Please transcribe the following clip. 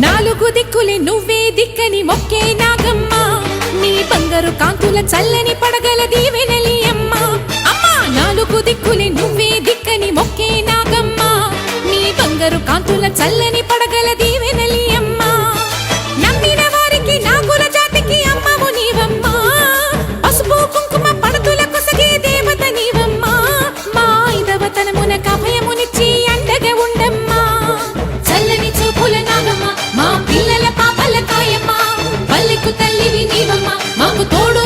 నాలుగు దిక్కులే నువ్వే దిక్కని మొక్కే నాగమ్మ నీ బంగారు కాంతుల చల్లని పడగల దీవెనలి అమ్మ అమ్మా నాలుగు దిక్కులే నువ్వే దిక్కని మొక్కే నాగమ్మ నీ బంగారు కాంతుల చల్లని పడగల దీవెనలి అమ్మ నమ్మిన వారికి నాగుల జాతికి అమ్మవు నీవమ్మ పసుపు కుంకుమ పడతుల కొసగే దేవత నీవమ్మ మా ఐదవతనమున అభయమునిచ్చి అండగా ఉండమ్మా చల్లని చూపుల నాగమ్మ మా పిల్లల పాపల కాయమ్మ పల్లెకు తల్లివి నీవమ్మ మాకు తోడు